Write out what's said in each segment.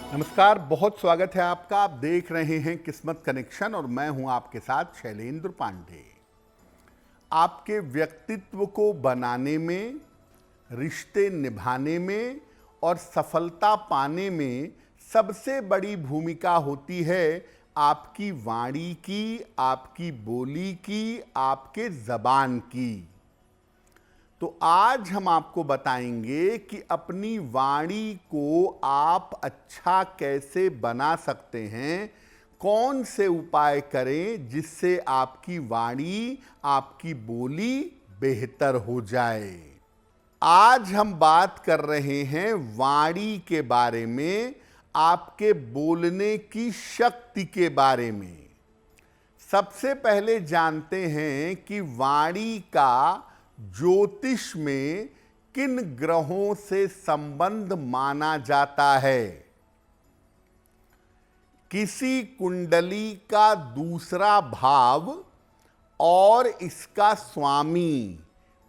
नमस्कार, बहुत स्वागत है आपका। आप देख रहे हैं किस्मत कनेक्शन और मैं हूं आपके साथ शैलेंद्र पांडे। आपके व्यक्तित्व को बनाने में, रिश्ते निभाने में और सफलता पाने में सबसे बड़ी भूमिका होती है आपकी वाणी की, आपकी बोली की, आपके जबान की। तो आज हम आपको बताएंगे कि अपनी वाणी को आप अच्छा कैसे बना सकते हैं, कौन से उपाय करें जिससे आपकी वाणी, आपकी बोली बेहतर हो जाए। आज हम बात कर रहे हैं वाणी के बारे में, आपके बोलने की शक्ति के बारे में। सबसे पहले जानते हैं कि वाणी का ज्योतिष में किन ग्रहों से संबंध माना जाता है। किसी कुंडली का दूसरा भाव और इसका स्वामी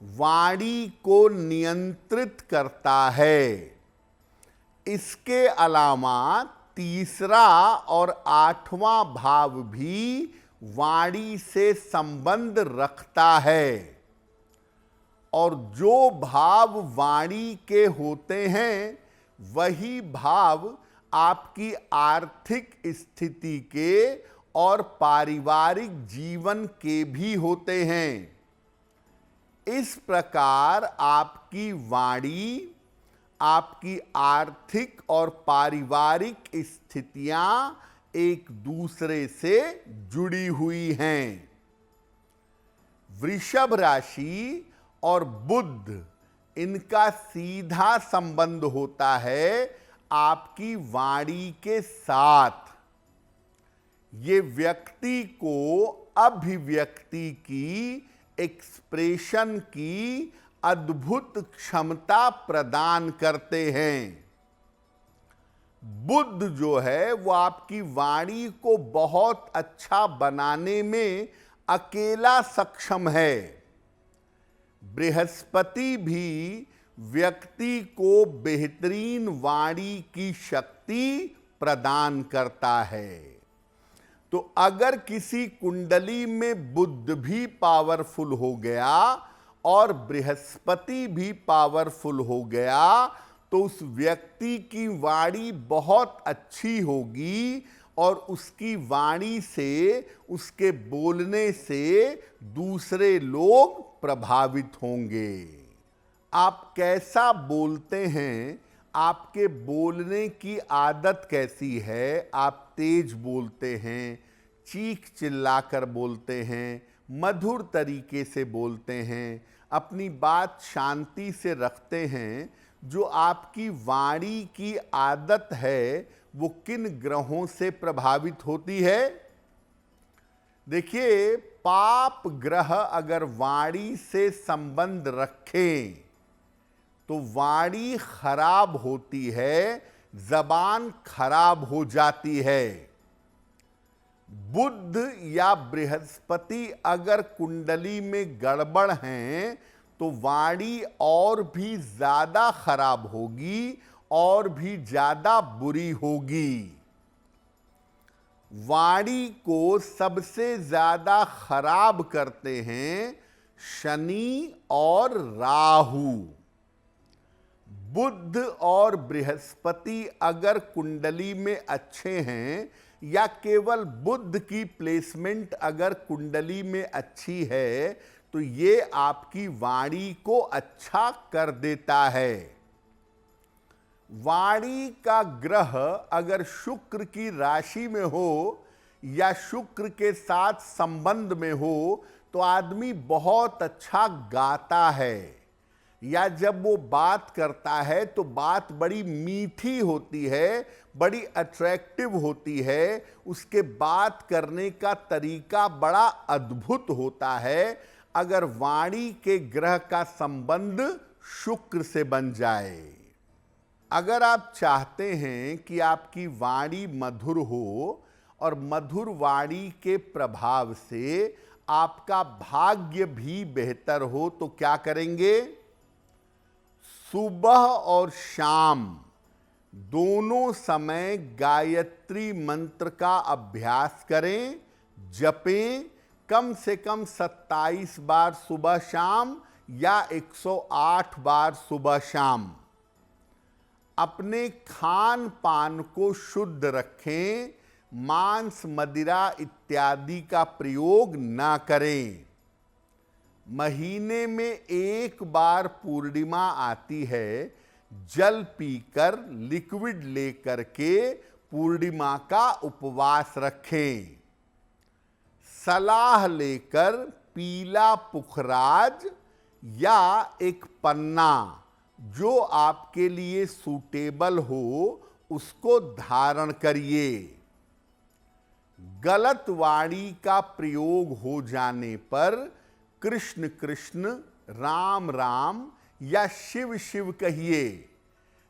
वाणी को नियंत्रित करता है। इसके अलावा तीसरा और आठवां भाव भी वाणी से संबंध रखता है। और जो भाव वाणी के होते हैं वही भाव आपकी आर्थिक स्थिति के और पारिवारिक जीवन के भी होते हैं। इस प्रकार आपकी वाणी आपकी आर्थिक और पारिवारिक स्थितियां एक दूसरे से जुड़ी हुई हैं। वृषभ राशि और बुध, इनका सीधा संबंध होता है आपकी वाणी के साथ। ये व्यक्ति को अभिव्यक्ति की, एक्सप्रेशन की अद्भुत क्षमता प्रदान करते हैं। बुध जो है वो आपकी वाणी को बहुत अच्छा बनाने में अकेला सक्षम है। बृहस्पति भी व्यक्ति को बेहतरीन वाणी की शक्ति प्रदान करता है। तो अगर किसी कुंडली में बुध भी पावरफुल हो गया और बृहस्पति भी पावरफुल हो गया तो उस व्यक्ति की वाणी बहुत अच्छी होगी और उसकी वाणी से, उसके बोलने से दूसरे लोग प्रभावित होंगे। आप कैसा बोलते हैं, आपके बोलने की आदत कैसी है। आप तेज बोलते हैं, चीख चिल्लाकर बोलते हैं, मधुर तरीके से बोलते हैं, अपनी बात शांति से रखते हैं। जो आपकी वाणी की आदत है वो किन ग्रहों से प्रभावित होती है। देखिए, पाप ग्रह अगर वाणी से संबंध रखें तो वाणी खराब होती है, जबान खराब हो जाती है। बुध या बृहस्पति अगर कुंडली में गड़बड़ हैं तो वाणी और भी ज्यादा खराब होगी और भी ज्यादा बुरी होगी। वाणी को सबसे ज्यादा खराब करते हैं शनि और राहु। बुध और बृहस्पति अगर कुंडली में अच्छे हैं या केवल बुध की प्लेसमेंट अगर कुंडली में अच्छी है तो ये आपकी वाणी को अच्छा कर देता है। वाणी का ग्रह अगर शुक्र की राशि में हो या शुक्र के साथ संबंध में हो तो आदमी बहुत अच्छा गाता है, या जब वो बात करता है तो बात बड़ी मीठी होती है, बड़ी अट्रैक्टिव होती है। उसके बात करने का तरीका बड़ा अद्भुत होता है अगर वाणी के ग्रह का संबंध शुक्र से बन जाए। अगर आप चाहते हैं कि आपकी वाणी मधुर हो और मधुर वाणी के प्रभाव से आपका भाग्य भी बेहतर हो तो क्या करेंगे। सुबह और शाम दोनों समय गायत्री मंत्र का अभ्यास करें, जपें कम से कम 27 बार सुबह शाम या 108 बार सुबह शाम। अपने खान पान को शुद्ध रखें, मांस मदिरा इत्यादि का प्रयोग ना करें। महीने में एक बार पूर्णिमा आती है, जल पीकर लिक्विड लेकर के पूर्णिमा का उपवास रखें। सलाह लेकर पीला पुखराज या एक पन्ना जो आपके लिए सूटेबल हो उसको धारण करिए। गलत वाणी का प्रयोग हो जाने पर कृष्ण कृष्ण, राम राम या शिव शिव कहिए।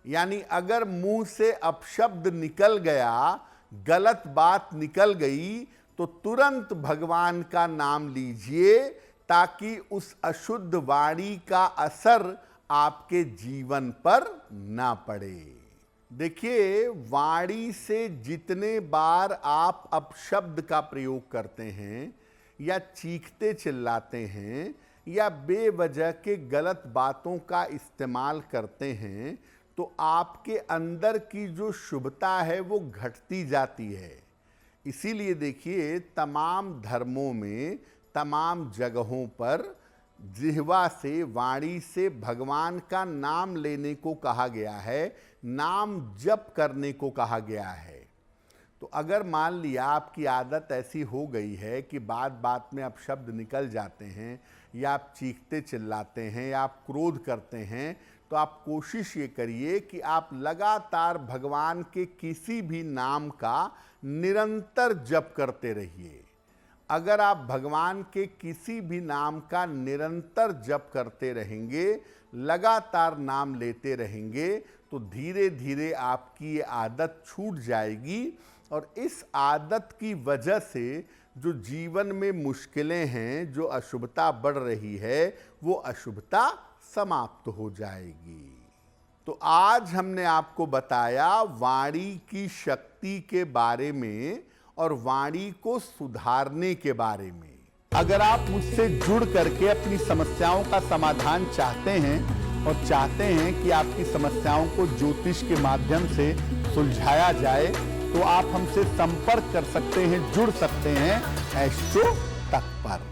यानी अगर मुंह से अपशब्द निकल गया, गलत बात निकल गई, तो तुरंत भगवान का नाम लीजिए ताकि उस अशुद्ध वाणी का असर आपके जीवन पर ना पड़े। देखिए, वाणी से जितने बार आप अपशब्द का प्रयोग करते हैं या चीखते चिल्लाते हैं या बेवजह के गलत बातों का इस्तेमाल करते हैं, तो आपके अंदर की जो शुभता है वो घटती जाती है। इसीलिए देखिए, तमाम धर्मों में, तमाम जगहों पर जिह्वा से, वाणी से भगवान का नाम लेने को कहा गया है, नाम जप करने को कहा गया है। तो अगर मान लिया आपकी आदत ऐसी हो गई है कि बात बात में अपशब्द निकल जाते हैं, या आप चीखते चिल्लाते हैं, या आप क्रोध करते हैं, तो आप कोशिश ये करिए कि आप लगातार भगवान के किसी भी नाम का निरंतर जप करते रहिए। अगर आप भगवान के किसी भी नाम का निरंतर जप करते रहेंगे, लगातार नाम लेते रहेंगे, तो धीरे धीरे आपकी ये आदत छूट जाएगी और इस आदत की वजह से जो जीवन में मुश्किलें हैं, जो अशुभता बढ़ रही है, वो अशुभता समाप्त हो जाएगी। तो आज हमने आपको बताया वाणी की शक्ति के बारे में और वाणी को सुधारने के बारे में। अगर आप मुझसे जुड़ करके अपनी समस्याओं का समाधान चाहते हैं और चाहते हैं कि आपकी समस्याओं को ज्योतिष के माध्यम से सुलझाया जाए, तो आप हमसे संपर्क कर सकते हैं, जुड़ सकते हैं एस्ट्रो तक पर।